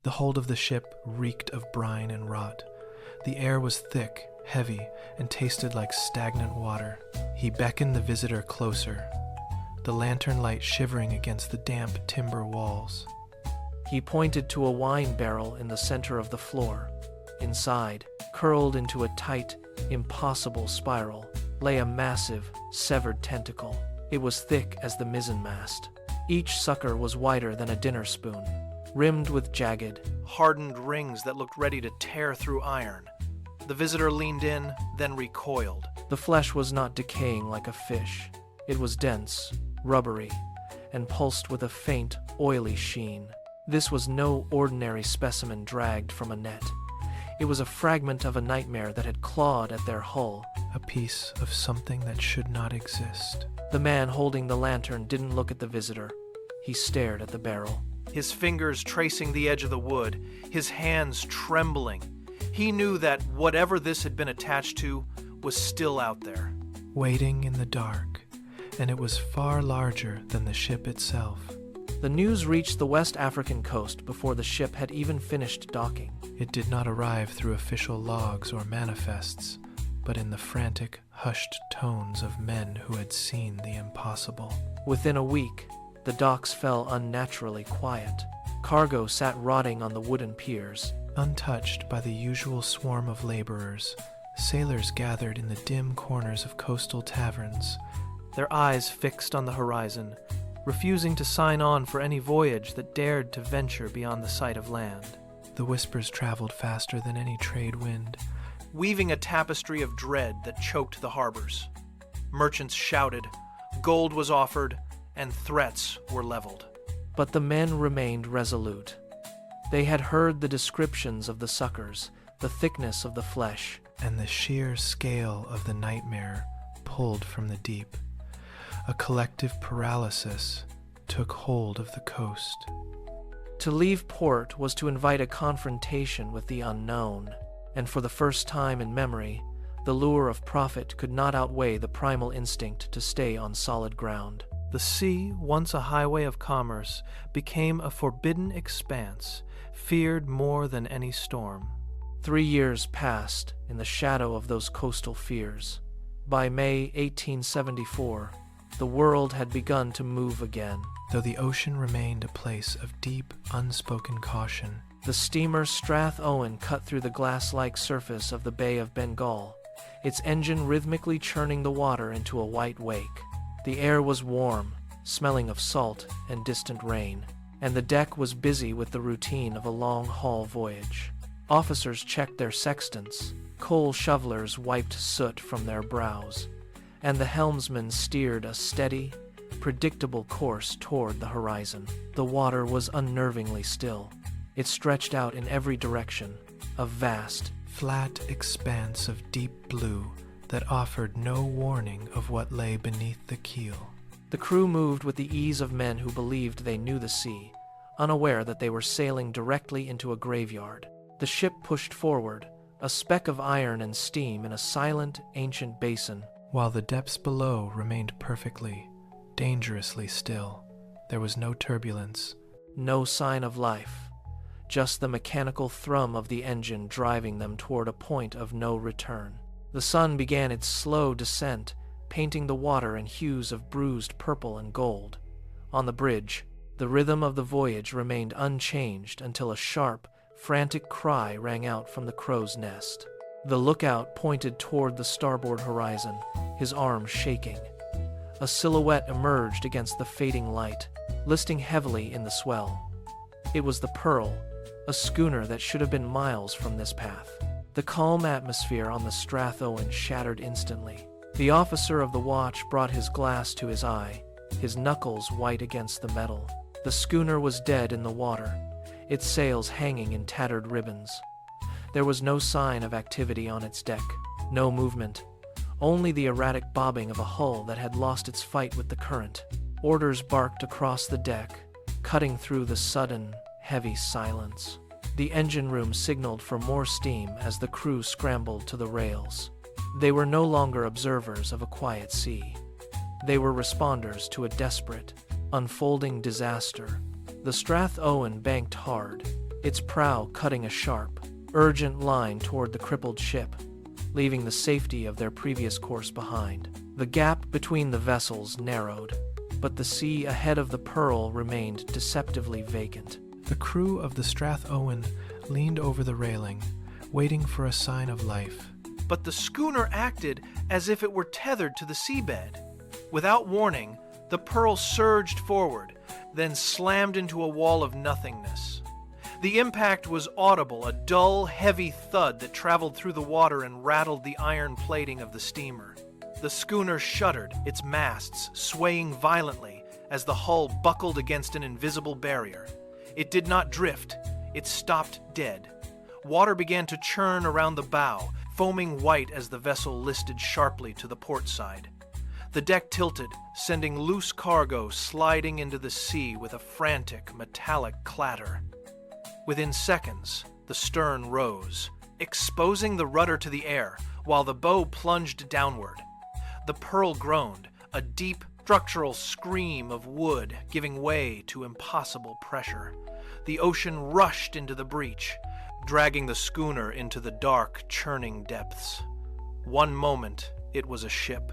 The hold of the ship reeked of brine and rot. The air was thick, heavy, and tasted like stagnant water. He beckoned the visitor closer, the lantern light shivering against the damp timber walls. He pointed to a wine barrel in the center of the floor. Inside, curled into a tight, impossible spiral, lay a massive, severed tentacle. It was thick as the mizzenmast. Each sucker was wider than a dinner spoon, rimmed with jagged, hardened rings that looked ready to tear through iron. The visitor leaned in, then recoiled. The flesh was not decaying like a fish. It was dense, rubbery, and pulsed with a faint, oily sheen. This was no ordinary specimen dragged from a net. It was a fragment of a nightmare that had clawed at their hull. A piece of something that should not exist. The man holding the lantern didn't look at the visitor. He stared at the barrel. His fingers tracing the edge of the wood, his hands trembling. He knew that whatever this had been attached to was still out there. Waiting in the dark, and it was far larger than the ship itself. The news reached the West African coast before the ship had even finished docking. It did not arrive through official logs or manifests, but in the frantic, hushed tones of men who had seen the impossible. Within a week, the docks fell unnaturally quiet. Cargo sat rotting on the wooden piers. Untouched by the usual swarm of laborers, sailors gathered in the dim corners of coastal taverns, their eyes fixed on the horizon, refusing to sign on for any voyage that dared to venture beyond the sight of land. The whispers traveled faster than any trade wind, weaving a tapestry of dread that choked the harbors. Merchants shouted, gold was offered, and threats were leveled. But the men remained resolute. They had heard the descriptions of the suckers, the thickness of the flesh, and the sheer scale of the nightmare pulled from the deep. A collective paralysis took hold of the coast. To leave port was to invite a confrontation with the unknown, and for the first time in memory, the lure of profit could not outweigh the primal instinct to stay on solid ground. The sea, once a highway of commerce, became a forbidden expanse, feared more than any storm. 3 years passed in the shadow of those coastal fears. By May 1874, the world had begun to move again. Though the ocean remained a place of deep, unspoken caution, the steamer Strath-Owen cut through the glass-like surface of the Bay of Bengal, its engine rhythmically churning the water into a white wake. The air was warm, smelling of salt and distant rain, and the deck was busy with the routine of a long-haul voyage. Officers checked their sextants, coal shovelers wiped soot from their brows, and the helmsman steered a steady, predictable course toward the horizon. The water was unnervingly still. It stretched out in every direction, a vast, flat expanse of deep blue that offered no warning of what lay beneath the keel. The crew moved with the ease of men who believed they knew the sea, unaware that they were sailing directly into a graveyard. The ship pushed forward, a speck of iron and steam in a silent, ancient basin. While the depths below remained perfectly, dangerously still, there was no turbulence. No sign of life, just the mechanical thrum of the engine driving them toward a point of no return. The sun began its slow descent, painting the water in hues of bruised purple and gold. On the bridge, the rhythm of the voyage remained unchanged until a sharp, frantic cry rang out from the crow's nest. The lookout pointed toward the starboard horizon, his arms shaking. A silhouette emerged against the fading light, listing heavily in the swell. It was the Pearl, a schooner that should have been miles from this path. The calm atmosphere on the Strath-Owen shattered instantly. The officer of the watch brought his glass to his eye, his knuckles white against the metal. The schooner was dead in the water, its sails hanging in tattered ribbons. There was no sign of activity on its deck, no movement, only the erratic bobbing of a hull that had lost its fight with the current. Orders barked across the deck, cutting through the sudden, heavy silence. The engine room signaled for more steam as the crew scrambled to the rails. They were no longer observers of a quiet sea. They were responders to a desperate, unfolding disaster. The Strath-Owen banked hard, its prow cutting a sharp, urgent line toward the crippled ship, leaving the safety of their previous course behind. The gap between the vessels narrowed, but the sea ahead of the Pearl remained deceptively vacant. The crew of the Strath Owen leaned over the railing, waiting for a sign of life. But the schooner acted as if it were tethered to the seabed. Without warning, the Pearl surged forward, then slammed into a wall of nothingness. The impact was audible, a dull, heavy thud that traveled through the water and rattled the iron plating of the steamer. The schooner shuddered, its masts swaying violently as the hull buckled against an invisible barrier. It did not drift, it stopped dead. Water began to churn around the bow, foaming white as the vessel listed sharply to the port side. The deck tilted, sending loose cargo sliding into the sea with a frantic, metallic clatter. Within seconds, the stern rose, exposing the rudder to the air, while the bow plunged downward. The Pearl groaned, a deep, structural scream of wood giving way to impossible pressure. The ocean rushed into the breach, dragging the schooner into the dark, churning depths. One moment, it was a ship.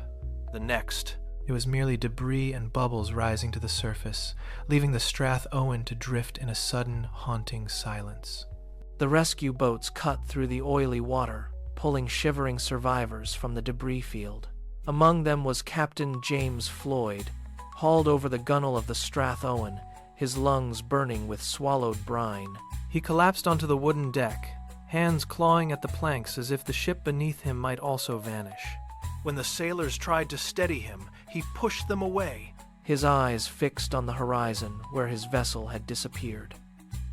The next, it was merely debris and bubbles rising to the surface, leaving the Strath Owen to drift in a sudden, haunting silence. The rescue boats cut through the oily water, pulling shivering survivors from the debris field. Among them was Captain James Floyd, hauled over the gunwale of the Strath Owen, his lungs burning with swallowed brine. He collapsed onto the wooden deck, hands clawing at the planks as if the ship beneath him might also vanish. When the sailors tried to steady him, he pushed them away. His eyes fixed on the horizon where his vessel had disappeared.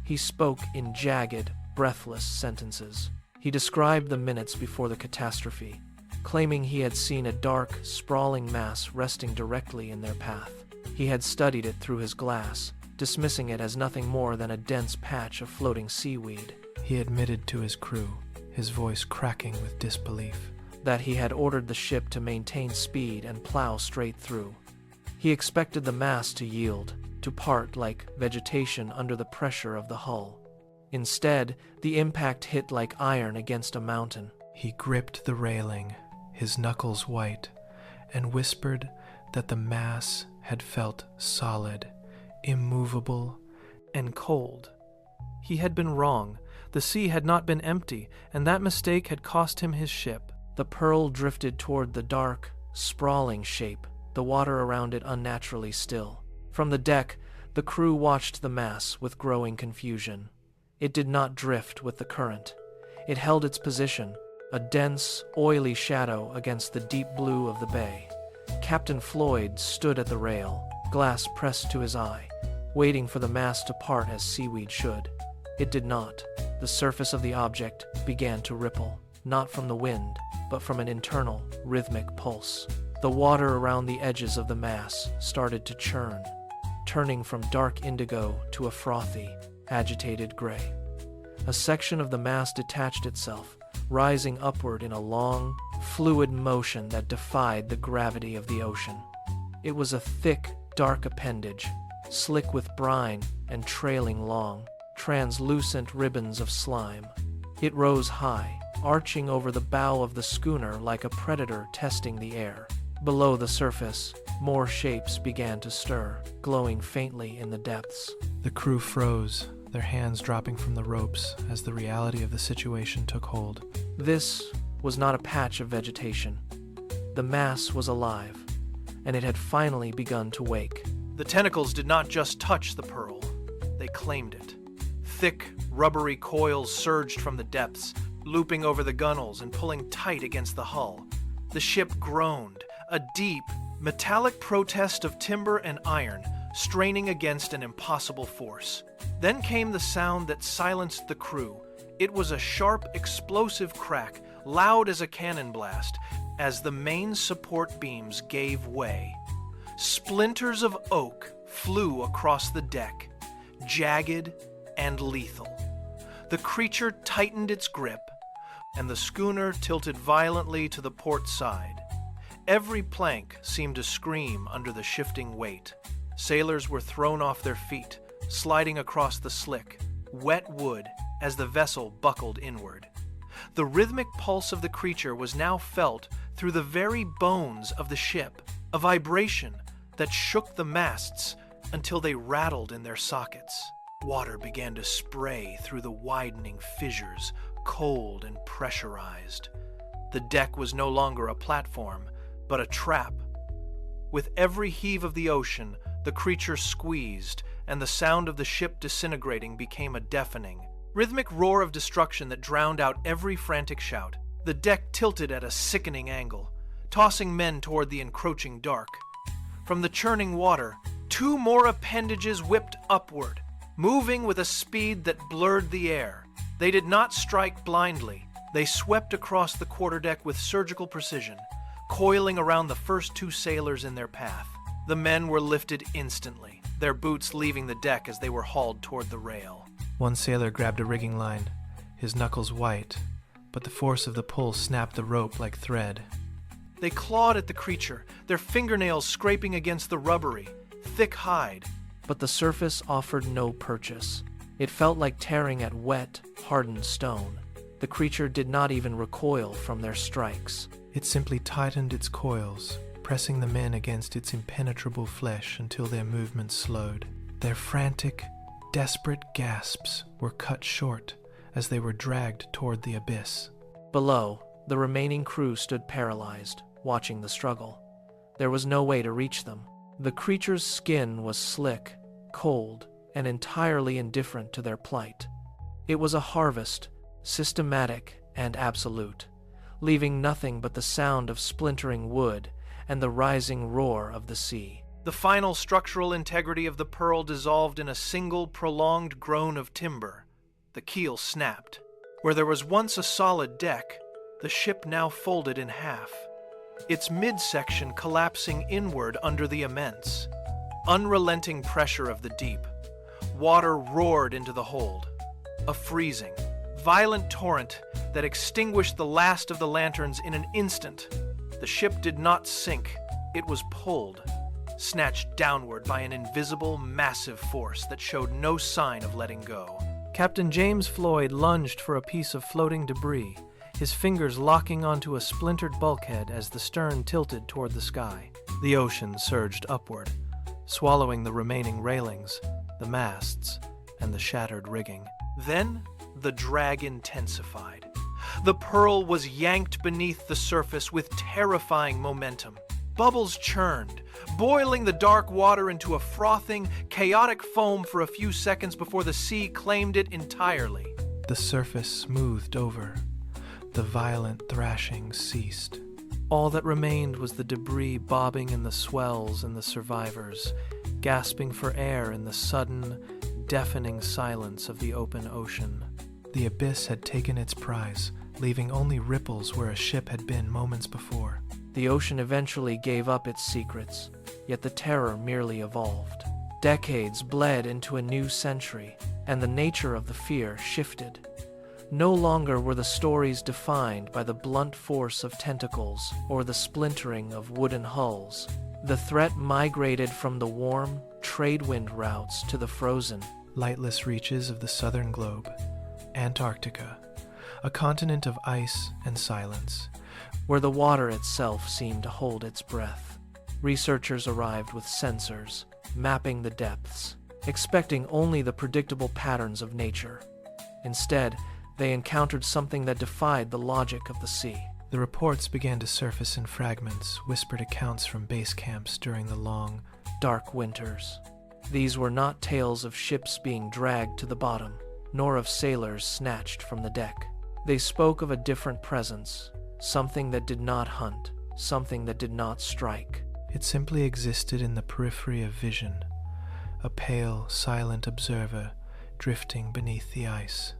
He spoke in jagged, breathless sentences. He described the minutes before the catastrophe, claiming he had seen a dark, sprawling mass resting directly in their path. He had studied it through his glass, dismissing it as nothing more than a dense patch of floating seaweed. He admitted to his crew, his voice cracking with disbelief, that he had ordered the ship to maintain speed and plow straight through. He expected the mass to yield, to part like vegetation under the pressure of the hull. Instead, the impact hit like iron against a mountain. He gripped the railing, his knuckles white, and whispered that the mass had felt solid, immovable, and cold. He had been wrong. The sea had not been empty, and that mistake had cost him his ship. The Pearl drifted toward the dark, sprawling shape, the water around it unnaturally still. From the deck, the crew watched the mass with growing confusion. It did not drift with the current. It held its position, a dense, oily shadow against the deep blue of the bay. Captain Floyd stood at the rail, glass pressed to his eye, waiting for the mass to part as seaweed should. It did not. The surface of the object began to ripple, not from the wind, but from an internal, rhythmic pulse. The water around the edges of the mass started to churn, turning from dark indigo to a frothy, agitated gray. A section of the mass detached itself, rising upward in a long, fluid motion that defied the gravity of the ocean. It was a thick, dark appendage, slick with brine and trailing long, translucent ribbons of slime. It rose high, arching over the bow of the schooner like a predator testing the air. Below the surface, more shapes began to stir, glowing faintly in the depths. The crew froze, their hands dropping from the ropes as the reality of the situation took hold. This was not a patch of vegetation. The mass was alive, and it had finally begun to wake. The tentacles did not just touch the Pearl, they claimed it. Thick, rubbery coils surged from the depths, looping over the gunwales and pulling tight against the hull. The ship groaned, a deep, metallic protest of timber and iron, straining against an impossible force. Then came the sound that silenced the crew. It was a sharp, explosive crack, loud as a cannon blast, as the main support beams gave way. Splinters of oak flew across the deck, jagged and lethal. The creature tightened its grip, and the schooner tilted violently to the port side. Every plank seemed to scream under the shifting weight. Sailors were thrown off their feet, sliding across the slick, wet wood as the vessel buckled inward. The rhythmic pulse of the creature was now felt through the very bones of the ship, a vibration that shook the masts until they rattled in their sockets. Water began to spray through the widening fissures, cold and pressurized. The deck was no longer a platform, but a trap. With every heave of the ocean, the creature squeezed, and the sound of the ship disintegrating became a deafening, rhythmic roar of destruction that drowned out every frantic shout. The deck tilted at a sickening angle, tossing men toward the encroaching dark. From the churning water, two more appendages whipped upward, moving with a speed that blurred the air. They did not strike blindly. They swept across the quarterdeck with surgical precision, coiling around the first two sailors in their path. The men were lifted instantly, their boots leaving the deck as they were hauled toward the rail. One sailor grabbed a rigging line, his knuckles white, but the force of the pull snapped the rope like thread. They clawed at the creature, their fingernails scraping against the rubbery, thick hide. But the surface offered no purchase. It felt like tearing at wet, hardened stone. The creature did not even recoil from their strikes. It simply tightened its coils, pressing the men against its impenetrable flesh until their movements slowed. Their frantic, desperate gasps were cut short as they were dragged toward the abyss. Below, the remaining crew stood paralyzed, watching the struggle. There was no way to reach them. The creature's skin was slick, cold, and entirely indifferent to their plight. It was a harvest, systematic and absolute, leaving nothing but the sound of splintering wood and the rising roar of the sea. The final structural integrity of the Pearl dissolved in a single prolonged groan of timber. The keel snapped. Where there was once a solid deck, the ship now folded in half, its midsection collapsing inward under the immense, unrelenting pressure of the deep. Water roared into the hold, a freezing, violent torrent that extinguished the last of the lanterns in an instant. The ship did not sink, it was pulled, snatched downward by an invisible, massive force that showed no sign of letting go. Captain James Floyd lunged for a piece of floating debris, his fingers locking onto a splintered bulkhead as the stern tilted toward the sky. The ocean surged upward, swallowing the remaining railings, the masts, and the shattered rigging. Then the drag intensified. The Pearl was yanked beneath the surface with terrifying momentum. Bubbles churned, boiling the dark water into a frothing, chaotic foam for a few seconds before the sea claimed it entirely. The surface smoothed over. The violent thrashing ceased. All that remained was the debris bobbing in the swells and the survivors, gasping for air in the sudden, deafening silence of the open ocean. The abyss had taken its prize, leaving only ripples where a ship had been moments before. The ocean eventually gave up its secrets, yet the terror merely evolved. Decades bled into a new century, and the nature of the fear shifted. No longer were the stories defined by the blunt force of tentacles or the splintering of wooden hulls. The threat migrated from the warm, trade wind routes to the frozen, lightless reaches of the southern globe, Antarctica, a continent of ice and silence, where the water itself seemed to hold its breath. Researchers arrived with sensors, mapping the depths, expecting only the predictable patterns of nature. Instead, they encountered something that defied the logic of the sea. The reports began to surface in fragments, whispered accounts from base camps during the long, dark winters. These were not tales of ships being dragged to the bottom, nor of sailors snatched from the deck. They spoke of a different presence, something that did not hunt, something that did not strike. It simply existed in the periphery of vision, a pale, silent observer drifting beneath the ice.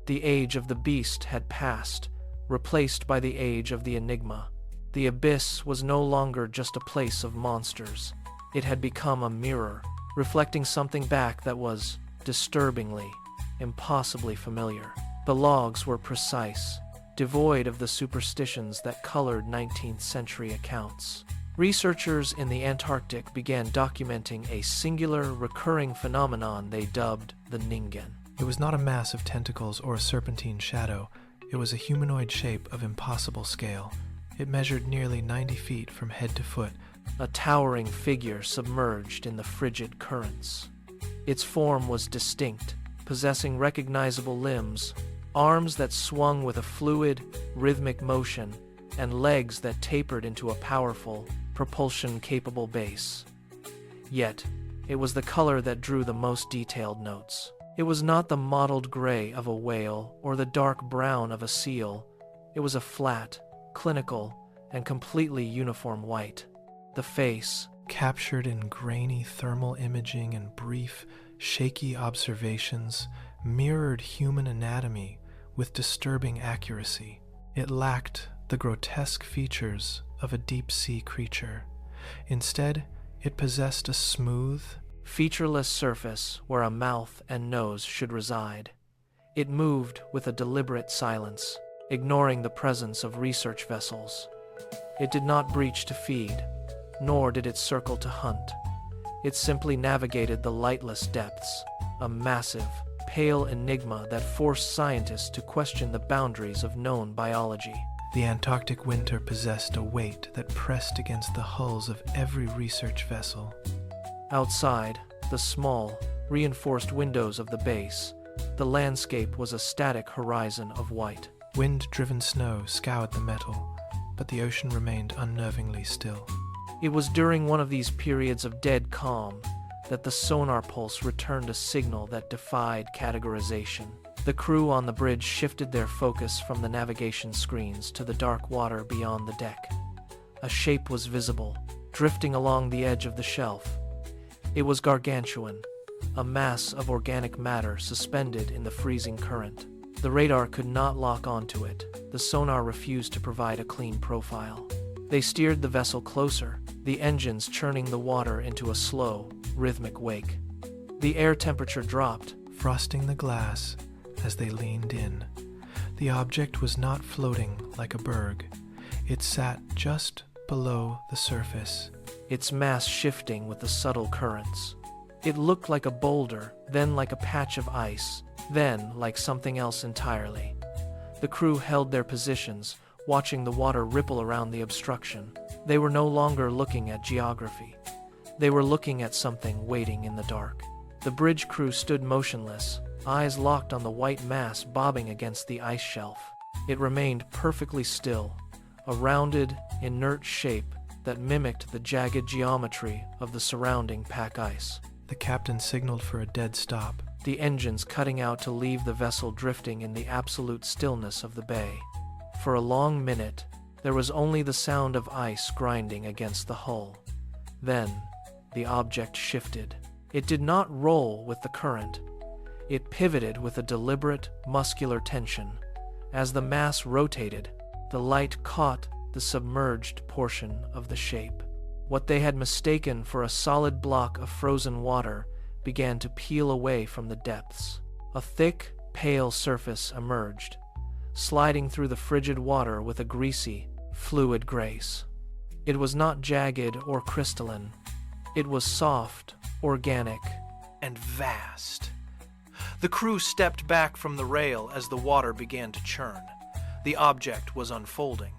The age of the beast had passed, replaced by the age of the enigma. The abyss was no longer just a place of monsters. It had become a mirror, reflecting something back that was disturbingly, impossibly familiar. The logs were precise, devoid of the superstitions that colored 19th century accounts. Researchers in the Antarctic began documenting a singular, recurring phenomenon they dubbed the Ningen. It was not a mass of tentacles or a serpentine shadow. It was a humanoid shape of impossible scale. It measured nearly 90 feet from head to foot, A towering figure submerged in the frigid currents. Its form was distinct, possessing recognizable limbs, arms that swung with a fluid, rhythmic motion, and legs that tapered into a powerful, propulsion-capable base. Yet, it was the color that drew the most detailed notes. It was not the mottled gray of a whale or the dark brown of a seal. It was a flat, clinical, and completely uniform white. The face, captured in grainy thermal imaging and brief, shaky observations, mirrored human anatomy with disturbing accuracy. It lacked the grotesque features of a deep-sea creature. Instead, it possessed a smooth, featureless surface where a mouth and nose should reside. It moved with a deliberate silence, ignoring the presence of research vessels. It did not breach to feed, nor did it circle to hunt. It simply navigated the lightless depths, a massive, pale enigma that forced scientists to question the boundaries of known biology. The Antarctic winter possessed a weight that pressed against the hulls of every research vessel. Outside, the small, reinforced windows of the base, the landscape was a static horizon of white. Wind-driven snow scoured the metal, but the ocean remained unnervingly still. It was during one of these periods of dead calm that the sonar pulse returned a signal that defied categorization. The crew on the bridge shifted their focus from the navigation screens to the dark water beyond the deck. A shape was visible, drifting along the edge of the shelf. It was gargantuan, a mass of organic matter suspended in the freezing current. The radar could not lock onto it. The sonar refused to provide a clean profile. They steered the vessel closer, the engines churning the water into a slow, rhythmic wake. The air temperature dropped, frosting the glass as they leaned in. The object was not floating like a berg. It sat just below the surface, its mass shifting with the subtle currents. It looked like a boulder, then like a patch of ice, then like something else entirely. The crew held their positions, watching the water ripple around the obstruction. They were no longer looking at geography. They were looking at something waiting in the dark. The bridge crew stood motionless, eyes locked on the white mass bobbing against the ice shelf. It remained perfectly still, a rounded, inert shape that mimicked the jagged geometry of the surrounding pack ice. The captain signaled for a dead stop, the engines cutting out to leave the vessel drifting in the absolute stillness of the bay. For a long minute, there was only the sound of ice grinding against the hull. Then, the object shifted. It did not roll with the current. It pivoted with a deliberate, muscular tension. As the mass rotated, the light caught the submerged portion of the shape. What they had mistaken for a solid block of frozen water began to peel away from the depths. A thick, pale surface emerged, sliding through the frigid water with a greasy, fluid grace. It was not jagged or crystalline. It was soft, organic, and vast. The crew stepped back from the rail as the water began to churn. The object was unfolding.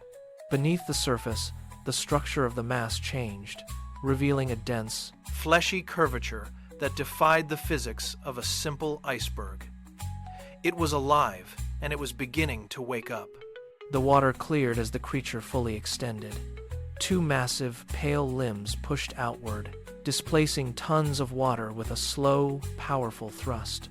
Beneath the surface, the structure of the mass changed, revealing a dense, fleshy curvature that defied the physics of a simple iceberg. It was alive, and it was beginning to wake up. The water cleared as the creature fully extended. Two massive, pale limbs pushed outward, displacing tons of water with a slow, powerful thrust.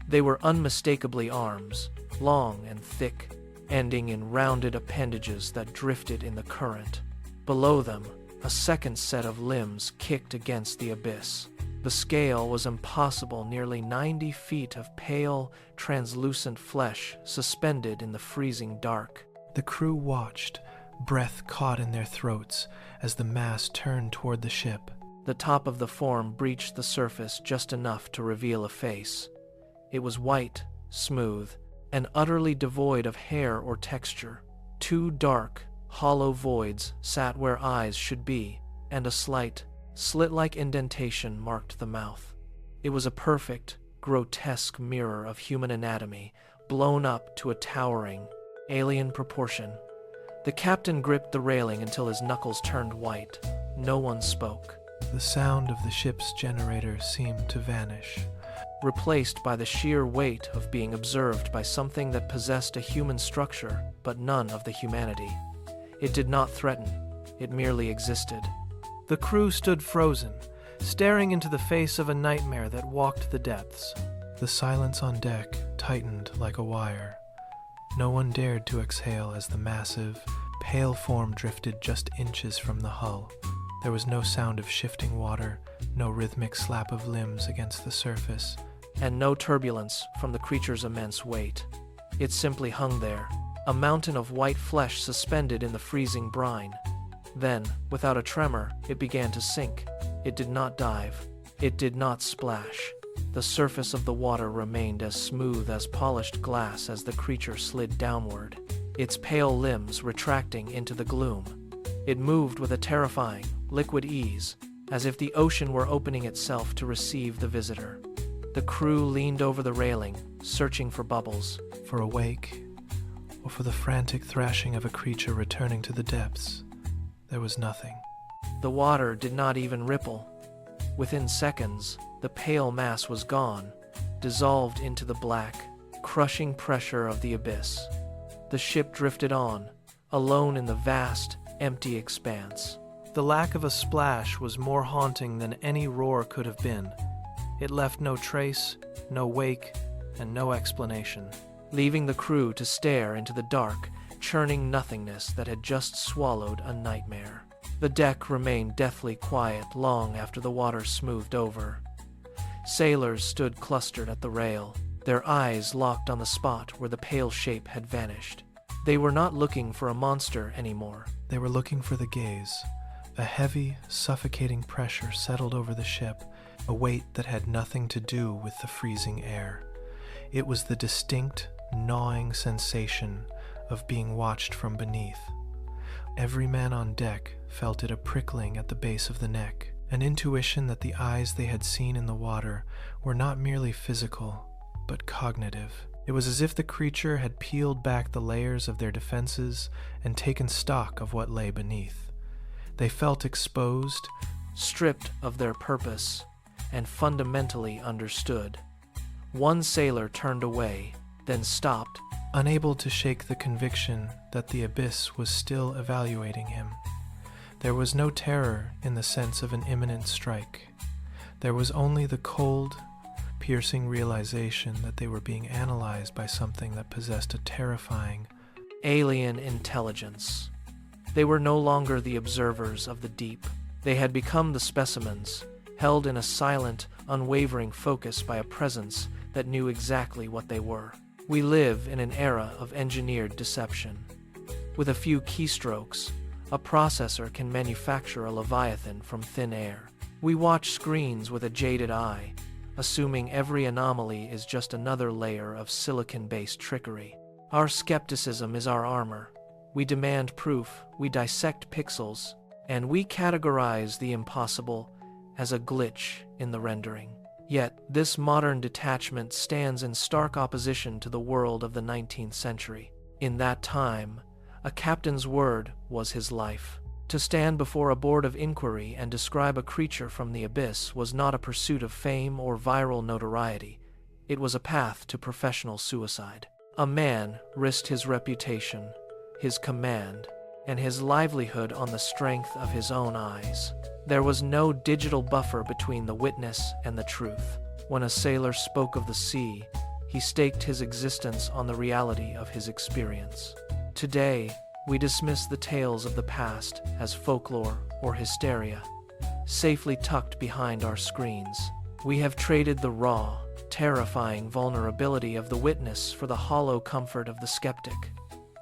They were unmistakably arms, long and thick, ending in rounded appendages that drifted in the current. Below them, a second set of limbs kicked against the abyss. The scale was impossible, nearly 90 feet of pale, translucent flesh suspended in the freezing dark. The crew watched, breath caught in their throats as the mass turned toward the ship. The top of the form breached the surface just enough to reveal a face. It was white, smooth, and utterly devoid of hair or texture. Two dark, hollow voids sat where eyes should be, and a slight, slit-like indentation marked the mouth. It was a perfect, grotesque mirror of human anatomy, blown up to a towering, alien proportion. The captain gripped the railing until his knuckles turned white. No one spoke. The sound of the ship's generator seemed to vanish, replaced by the sheer weight of being observed by something that possessed a human structure, but none of the humanity. It did not threaten. It merely existed. The crew stood frozen, staring into the face of a nightmare that walked the depths. The silence on deck tightened like a wire. No one dared to exhale as the massive, pale form drifted just inches from the hull. There was no sound of shifting water, no rhythmic slap of limbs against the surface, and no turbulence from the creature's immense weight. It simply hung there, a mountain of white flesh suspended in the freezing brine. Then, without a tremor, it began to sink. It did not dive. It did not splash. The surface of the water remained as smooth as polished glass as the creature slid downward, its pale limbs retracting into the gloom. It moved with a terrifying, liquid ease, as if the ocean were opening itself to receive the visitor. The crew leaned over the railing, searching for bubbles. For a wake, or for the frantic thrashing of a creature returning to the depths. There was nothing. The water did not even ripple. Within seconds, the pale mass was gone, dissolved into the black, crushing pressure of the abyss. The ship drifted on, alone in the vast, empty expanse. The lack of a splash was more haunting than any roar could have been. It left no trace, no wake, and no explanation, leaving the crew to stare into the dark, churning nothingness that had just swallowed a nightmare. The deck remained deathly quiet long after the water smoothed over. Sailors stood clustered at the rail, their eyes locked on the spot where the pale shape had vanished. They were not looking for a monster anymore. They were looking for the gaze. A heavy, suffocating pressure settled over the ship, a weight that had nothing to do with the freezing air. It was the distinct, gnawing sensation of being watched from beneath. Every man on deck felt it a prickling at the base of the neck, an intuition that the eyes they had seen in the water were not merely physical, but cognitive. It was as if the creature had peeled back the layers of their defenses and taken stock of what lay beneath. They felt exposed, stripped of their purpose, and fundamentally understood. One sailor turned away, then stopped, unable to shake the conviction that the abyss was still evaluating him. There was no terror in the sense of an imminent strike. There was only the cold, piercing realization that they were being analyzed by something that possessed a terrifying, alien intelligence. They were no longer the observers of the deep. They had become the specimens, held in a silent, unwavering focus by a presence that knew exactly what they were. We live in an era of engineered deception. With a few keystrokes, a processor can manufacture a Leviathan from thin air. We watch screens with a jaded eye, assuming every anomaly is just another layer of silicon-based trickery. Our skepticism is our armor. We demand proof, we dissect pixels, and we categorize the impossible as a glitch in the rendering. Yet, this modern detachment stands in stark opposition to the world of the 19th century. In that time, a captain's word was his life. To stand before a board of inquiry and describe a creature from the abyss was not a pursuit of fame or viral notoriety. It was a path to professional suicide. A man risked his reputation, his command, and his livelihood on the strength of his own eyes. There was no digital buffer between the witness and the truth. When a sailor spoke of the sea, he staked his existence on the reality of his experience. Today, we dismiss the tales of the past as folklore or hysteria, safely tucked behind our screens. We have traded the raw, terrifying vulnerability of the witness for the hollow comfort of the skeptic.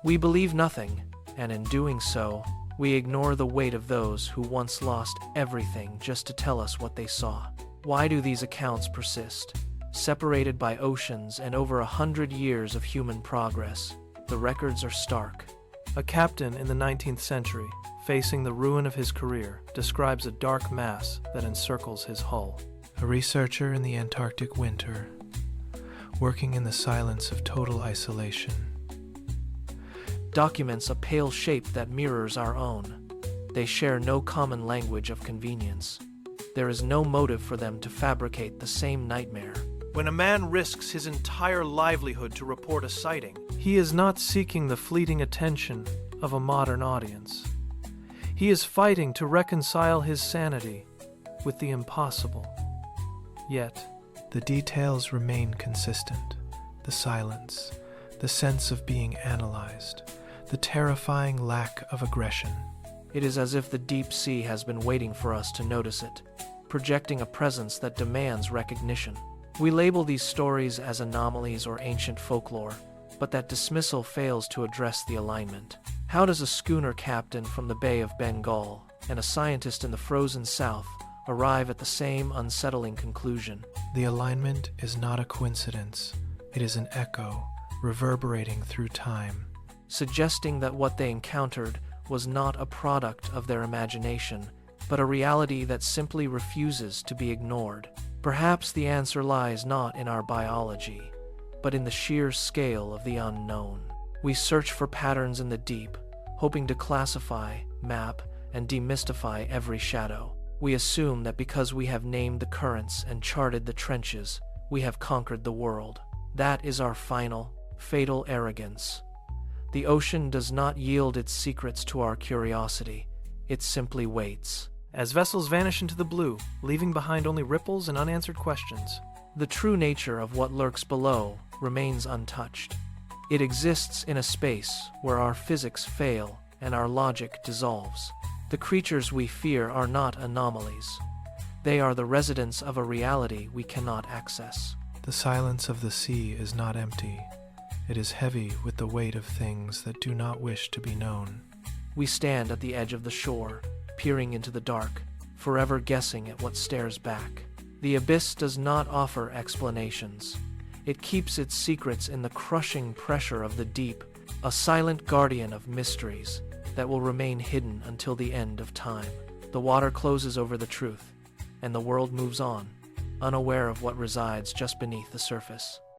We believe nothing, and in doing so, we ignore the weight of those who once lost everything just to tell us what they saw. Why do these accounts persist? Separated by oceans and over 100 years of human progress, the records are stark. A captain in the 19th century, facing the ruin of his career, describes a dark mass that encircles his hull. A researcher in the Antarctic winter, working in the silence of total isolation. Documents a pale shape that mirrors our own. They share no common language of convenience. There is no motive for them to fabricate the same nightmare. When a man risks his entire livelihood to report a sighting, He is not seeking the fleeting attention of a modern audience. He is fighting to reconcile his sanity with the impossible. Yet, the details remain consistent. The silence, the sense of being analyzed, the terrifying lack of aggression. It is as if the deep sea has been waiting for us to notice it, projecting a presence that demands recognition. We label these stories as anomalies or ancient folklore, but that dismissal fails to address the alignment. How does a schooner captain from the Bay of Bengal and a scientist in the frozen south arrive at the same unsettling conclusion? The alignment is not a coincidence. It is an echo, reverberating through time. Suggesting that what they encountered was not a product of their imagination, but a reality that simply refuses to be ignored. Perhaps the answer lies not in our biology, but in the sheer scale of the unknown. We search for patterns in the deep, hoping to classify, map, and demystify every shadow. We assume that because we have named the currents and charted the trenches, we have conquered the world. That is our final, fatal arrogance. The ocean does not yield its secrets to our curiosity. It simply waits. As vessels vanish into the blue, leaving behind only ripples and unanswered questions. The true nature of what lurks below remains untouched. It exists in a space where our physics fail and our logic dissolves. The creatures we fear are not anomalies. They are the residents of a reality we cannot access. The silence of the sea is not empty. It is heavy with the weight of things that do not wish to be known. We stand at the edge of the shore, peering into the dark, forever guessing at what stares back. The abyss does not offer explanations. It keeps its secrets in the crushing pressure of the deep, a silent guardian of mysteries that will remain hidden until the end of time. The water closes over the truth, and the world moves on, unaware of what resides just beneath the surface.